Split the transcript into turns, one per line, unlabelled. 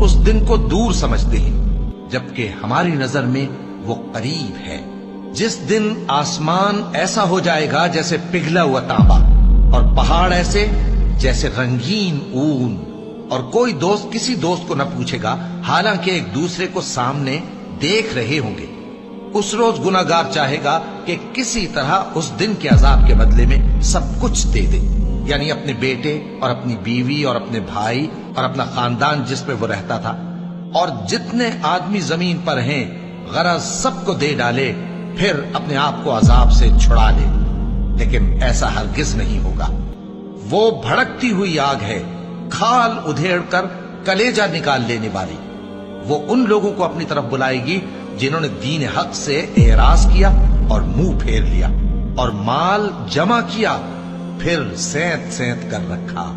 اس دن کو دور سمجھتے ہیں جبکہ ہماری نظر میں وہ قریب ہے. جس دن آسمان ایسا ہو جائے گا جیسے پگھلا ہوا تانبا اور پہاڑ ایسے جیسے رنگین اون، اور کوئی دوست کسی دوست کو نہ پوچھے گا حالانکہ ایک دوسرے کو سامنے دیکھ رہے ہوں گے. اس روز گناہگار چاہے گا کہ کسی طرح اس دن کے عذاب کے بدلے میں سب کچھ دے دے، یعنی اپنے بیٹے اور اپنی بیوی اور اپنے بھائی اور اپنا خاندان جس میں وہ رہتا تھا، اور جتنے آدمی زمین پر ہیں غرض سب کو دے ڈالے، پھر اپنے آپ کو عذاب سے چھڑا لے. لیکن ایسا ہرگز نہیں ہوگا. وہ بھڑکتی ہوئی آگ ہے، کھال ادھیڑ کر کلیجہ نکال لینے والی. وہ ان لوگوں کو اپنی طرف بلائے گی جنہوں نے دین حق سے اعراض کیا اور منہ پھیر لیا اور مال جمع کیا پھر سینت سینت کر رکھا.